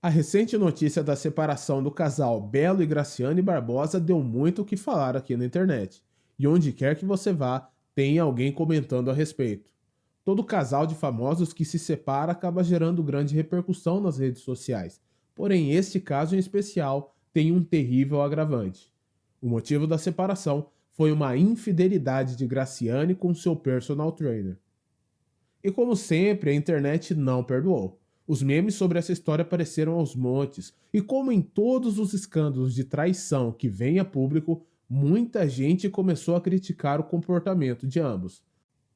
A recente notícia da separação do casal Belo e Graciane Barbosa deu muito o que falar aqui na internet. E onde quer que você vá, tem alguém comentando a respeito. Todo casal de famosos que se separa acaba gerando grande repercussão nas redes sociais. Porém, este caso em especial tem um terrível agravante. O motivo da separação foi uma infidelidade de Graciane com seu personal trainer. E como sempre, a internet não perdoou. Os memes sobre essa história apareceram aos montes, e como em todos os escândalos de traição que vêm a público, muita gente começou a criticar o comportamento de ambos.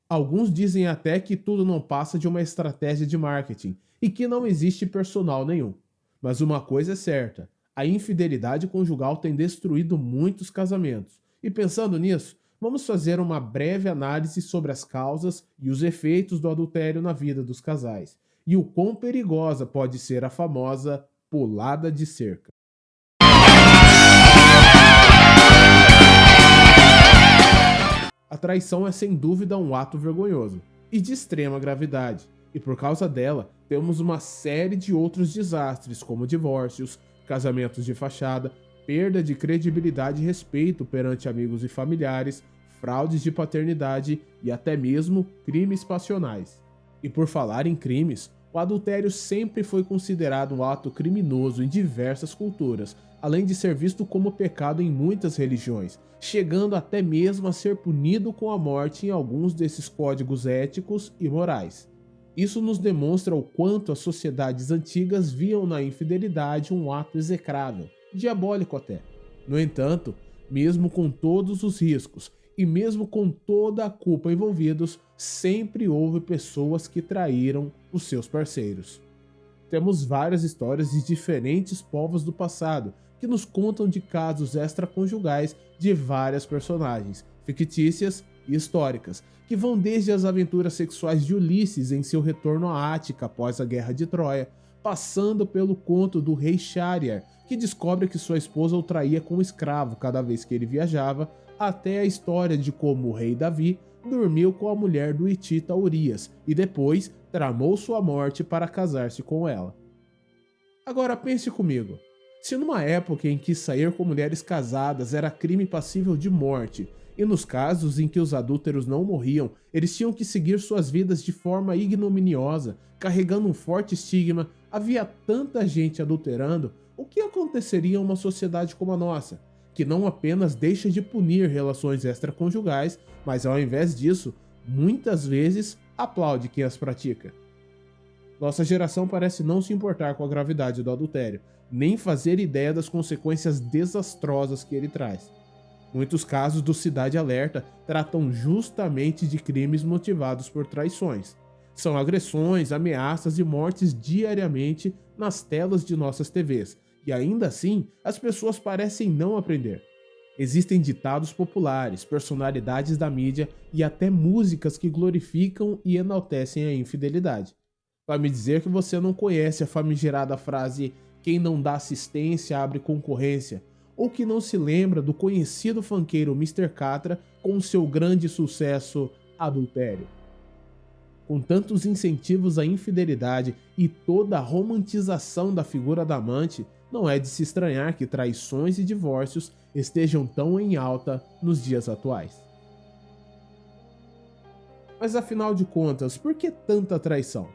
Alguns dizem até que tudo não passa de uma estratégia de marketing e que não existe personal nenhum. Mas uma coisa é certa: a infidelidade conjugal tem destruído muitos casamentos. E pensando nisso, vamos fazer uma breve análise sobre as causas e os efeitos do adultério na vida dos casais, e o quão perigosa pode ser a famosa pulada de cerca. A traição é sem dúvida um ato vergonhoso e de extrema gravidade, e por causa dela temos uma série de outros desastres como divórcios, casamentos de fachada, perda de credibilidade e respeito perante amigos e familiares, fraudes de paternidade e até mesmo crimes passionais. E por falar em crimes, o adultério sempre foi considerado um ato criminoso em diversas culturas, além de ser visto como pecado em muitas religiões, chegando até mesmo a ser punido com a morte em alguns desses códigos éticos e morais. Isso nos demonstra o quanto as sociedades antigas viam na infidelidade um ato execrável, diabólico até. No entanto, mesmo com todos os riscos e mesmo com toda a culpa envolvidos, sempre houve pessoas que traíram os seus parceiros. Temos várias histórias de diferentes povos do passado que nos contam de casos extraconjugais de várias personagens, fictícias e históricas, que vão desde as aventuras sexuais de Ulisses em seu retorno à Ática após a Guerra de Troia, passando pelo conto do rei Shahryar, que descobre que sua esposa o traía com um escravo cada vez que ele viajava, até a história de como o rei Davi dormiu com a mulher do hitita Urias e depois tramou sua morte para casar-se com ela. Agora pense comigo, se numa época em que sair com mulheres casadas era crime passível de morte, e nos casos em que os adúlteros não morriam, eles tinham que seguir suas vidas de forma ignominiosa, carregando um forte estigma, havia tanta gente adulterando, o que aconteceria em uma sociedade como a nossa, que não apenas deixa de punir relações extraconjugais, mas ao invés disso, muitas vezes aplaude quem as pratica? Nossa geração parece não se importar com a gravidade do adultério, nem fazer ideia das consequências desastrosas que ele traz. Muitos casos do Cidade Alerta tratam justamente de crimes motivados por traições. São agressões, ameaças e mortes diariamente nas telas de nossas TVs, e ainda assim as pessoas parecem não aprender. Existem ditados populares, personalidades da mídia e até músicas que glorificam e enaltecem a infidelidade. Vai me dizer que você não conhece a famigerada frase "quem não dá assistência abre concorrência", ou que não se lembra do conhecido funkeiro Mr. Catra com seu grande sucesso Adultério. Com tantos incentivos à infidelidade e toda a romantização da figura da amante, não é de se estranhar que traições e divórcios estejam tão em alta nos dias atuais. Mas afinal de contas, por que tanta traição?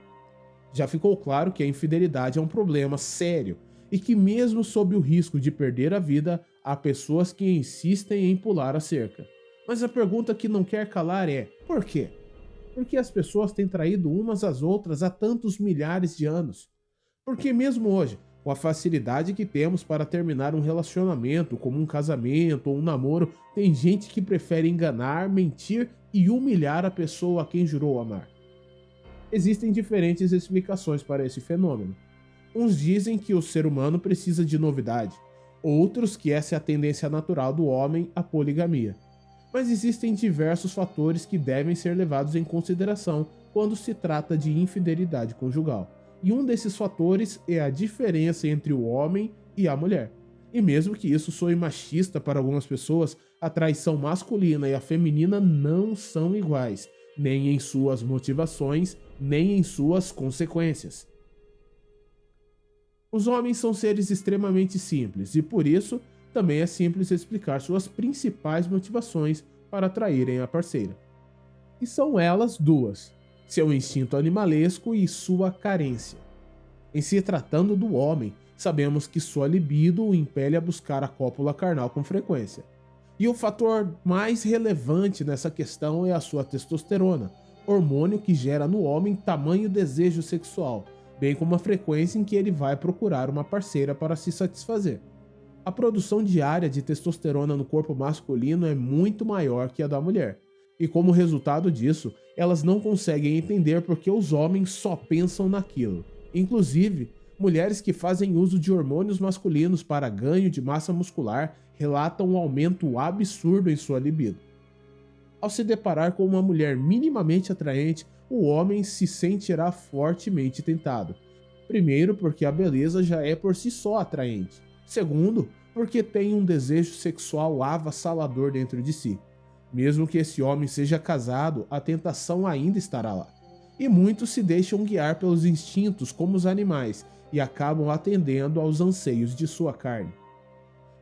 Já ficou claro que a infidelidade é um problema sério e que, mesmo sob o risco de perder a vida, há pessoas que insistem em pular a cerca. Mas a pergunta que não quer calar é: por quê? Por que as pessoas têm traído umas às outras há tantos milhares de anos? Porque mesmo hoje, com a facilidade que temos para terminar um relacionamento, como um casamento ou um namoro, tem gente que prefere enganar, mentir e humilhar a pessoa a quem jurou amar. Existem diferentes explicações para esse fenômeno. Uns dizem que o ser humano precisa de novidade, outros que essa é a tendência natural do homem à poligamia. Mas existem diversos fatores que devem ser levados em consideração quando se trata de infidelidade conjugal. E um desses fatores é a diferença entre o homem e a mulher. E mesmo que isso soe machista para algumas pessoas, a traição masculina e a feminina não são iguais, nem em suas motivações, nem em suas consequências. Os homens são seres extremamente simples e, por isso, também é simples explicar suas principais motivações para atraírem a parceira. E são elas duas: seu instinto animalesco e sua carência. Em se tratando do homem, sabemos que sua libido o impele a buscar a cópula carnal com frequência. E o fator mais relevante nessa questão é a sua testosterona, hormônio que gera no homem tamanho desejo sexual, bem como a frequência em que ele vai procurar uma parceira para se satisfazer. A produção diária de testosterona no corpo masculino é muito maior que a da mulher, e como resultado disso, elas não conseguem entender porque os homens só pensam naquilo. Inclusive, mulheres que fazem uso de hormônios masculinos para ganho de massa muscular relatam um aumento absurdo em sua libido. Ao se deparar com uma mulher minimamente atraente, o homem se sentirá fortemente tentado. Primeiro, porque a beleza já é por si só atraente. Segundo, porque tem um desejo sexual avassalador dentro de si. Mesmo que esse homem seja casado, a tentação ainda estará lá. E muitos se deixam guiar pelos instintos como os animais e acabam atendendo aos anseios de sua carne.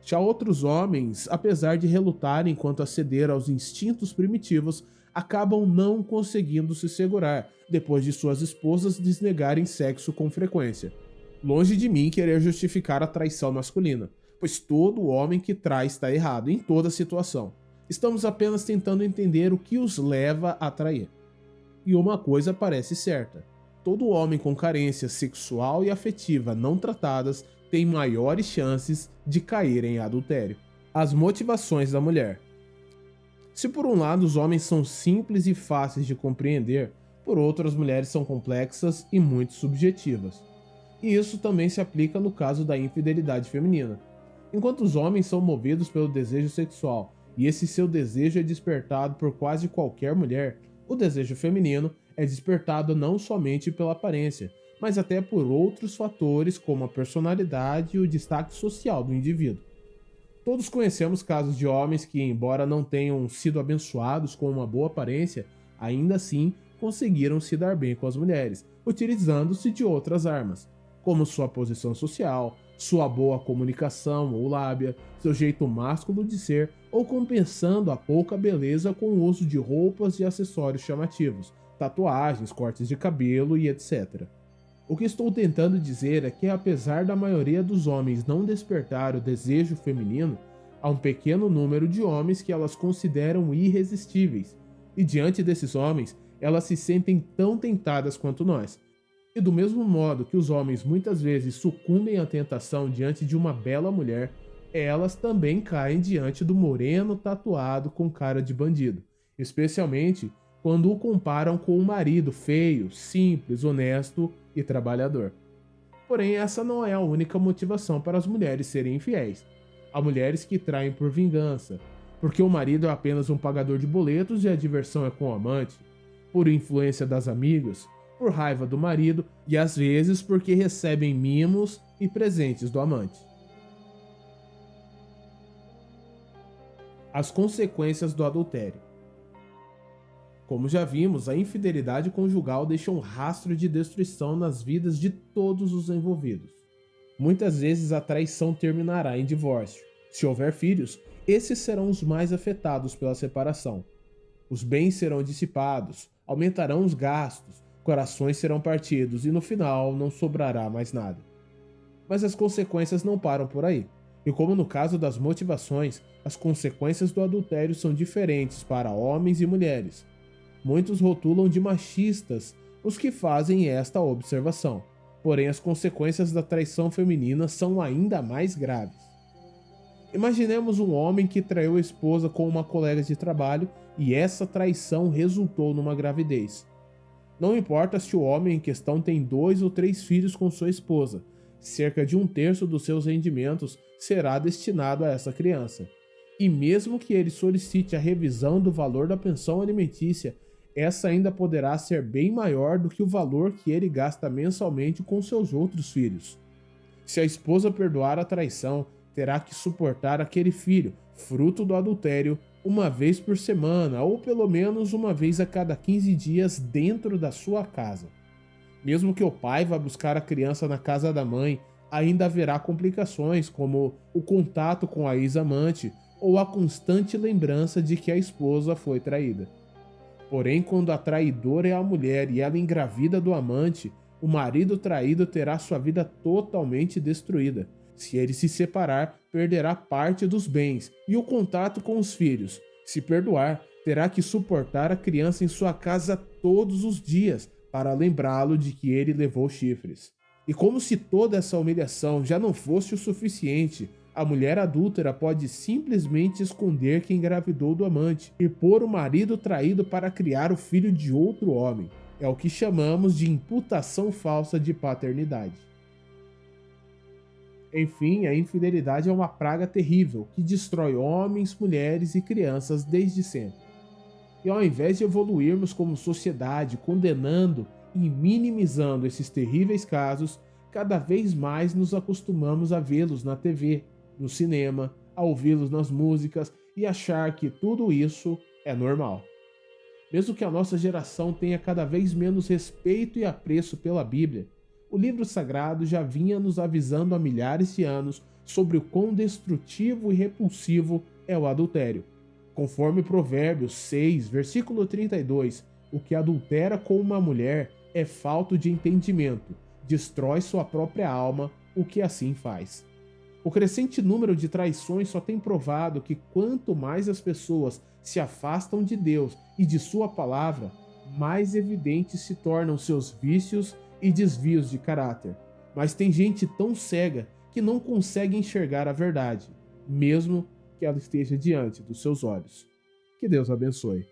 Já outros homens, apesar de relutarem quanto a ceder aos instintos primitivos, acabam não conseguindo se segurar depois de suas esposas lhes negarem sexo com frequência. Longe de mim querer justificar a traição masculina, pois todo homem que trai está errado em toda situação. Estamos apenas tentando entender o que os leva a trair. E uma coisa parece certa: todo homem com carência sexual e afetiva não tratadas tem maiores chances de cair em adultério. As motivações da mulher. Se por um lado os homens são simples e fáceis de compreender, por outro as mulheres são complexas e muito subjetivas. E isso também se aplica no caso da infidelidade feminina. Enquanto os homens são movidos pelo desejo sexual e esse seu desejo é despertado por quase qualquer mulher, o desejo feminino é despertado não somente pela aparência, mas até por outros fatores como a personalidade e o destaque social do indivíduo. Todos conhecemos casos de homens que, embora não tenham sido abençoados com uma boa aparência, ainda assim conseguiram se dar bem com as mulheres, utilizando-se de outras armas, como sua posição social, sua boa comunicação ou lábia, seu jeito másculo de ser, ou compensando a pouca beleza com o uso de roupas e acessórios chamativos, tatuagens, cortes de cabelo e etc. O que estou tentando dizer é que, apesar da maioria dos homens não despertar o desejo feminino, há um pequeno número de homens que elas consideram irresistíveis, e diante desses homens, elas se sentem tão tentadas quanto nós. E do mesmo modo que os homens muitas vezes sucumbem à tentação diante de uma bela mulher, elas também caem diante do moreno tatuado com cara de bandido, especialmente quando o comparam com um marido feio, simples, honesto e trabalhador. Porém, essa não é a única motivação para as mulheres serem infiéis. Há mulheres que traem por vingança, porque o marido é apenas um pagador de boletos e a diversão é com o amante, por influência das amigas, por raiva do marido e às vezes porque recebem mimos e presentes do amante. As consequências do adultério. Como já vimos, a infidelidade conjugal deixa um rastro de destruição nas vidas de todos os envolvidos. Muitas vezes a traição terminará em divórcio. Se houver filhos, esses serão os mais afetados pela separação. Os bens serão dissipados, aumentarão os gastos, corações serão partidos e no final não sobrará mais nada. Mas as consequências não param por aí. E como no caso das motivações, as consequências do adultério são diferentes para homens e mulheres. Muitos rotulam de machistas os que fazem esta observação, porém as consequências da traição feminina são ainda mais graves. Imaginemos um homem que traiu a esposa com uma colega de trabalho e essa traição resultou numa gravidez. Não importa se o homem em questão tem 2 ou 3 filhos com sua esposa, cerca de 1/3 dos seus rendimentos será destinado a essa criança. E mesmo que ele solicite a revisão do valor da pensão alimentícia, essa ainda poderá ser bem maior do que o valor que ele gasta mensalmente com seus outros filhos. Se a esposa perdoar a traição, terá que suportar aquele filho, fruto do adultério, uma vez por semana ou pelo menos uma vez a cada 15 dias dentro da sua casa. Mesmo que o pai vá buscar a criança na casa da mãe, ainda haverá complicações, como o contato com a ex-amante ou a constante lembrança de que a esposa foi traída. Porém, quando a traidora é a mulher e ela engravida do amante, o marido traído terá sua vida totalmente destruída. Se ele se separar, perderá parte dos bens e o contato com os filhos. Se perdoar, terá que suportar a criança em sua casa todos os dias para lembrá-lo de que ele levou chifres. E como se toda essa humilhação já não fosse o suficiente, a mulher adúltera pode simplesmente esconder que engravidou do amante e pôr o marido traído para criar o filho de outro homem. É o que chamamos de imputação falsa de paternidade. Enfim, a infidelidade é uma praga terrível que destrói homens, mulheres e crianças desde sempre. E ao invés de evoluirmos como sociedade condenando e minimizando esses terríveis casos, cada vez mais nos acostumamos a vê-los na TV, no cinema, a ouvi-los nas músicas e achar que tudo isso é normal. Mesmo que a nossa geração tenha cada vez menos respeito e apreço pela Bíblia, o livro sagrado já vinha nos avisando há milhares de anos sobre o quão destrutivo e repulsivo é o adultério. Conforme Provérbios 6, versículo 32, o que adultera com uma mulher é falto de entendimento, destrói sua própria alma, o que assim faz. O crescente número de traições só tem provado que quanto mais as pessoas se afastam de Deus e de sua palavra, mais evidentes se tornam seus vícios e desvios de caráter. Mas tem gente tão cega que não consegue enxergar a verdade, mesmo que ela esteja diante dos seus olhos. Que Deus abençoe.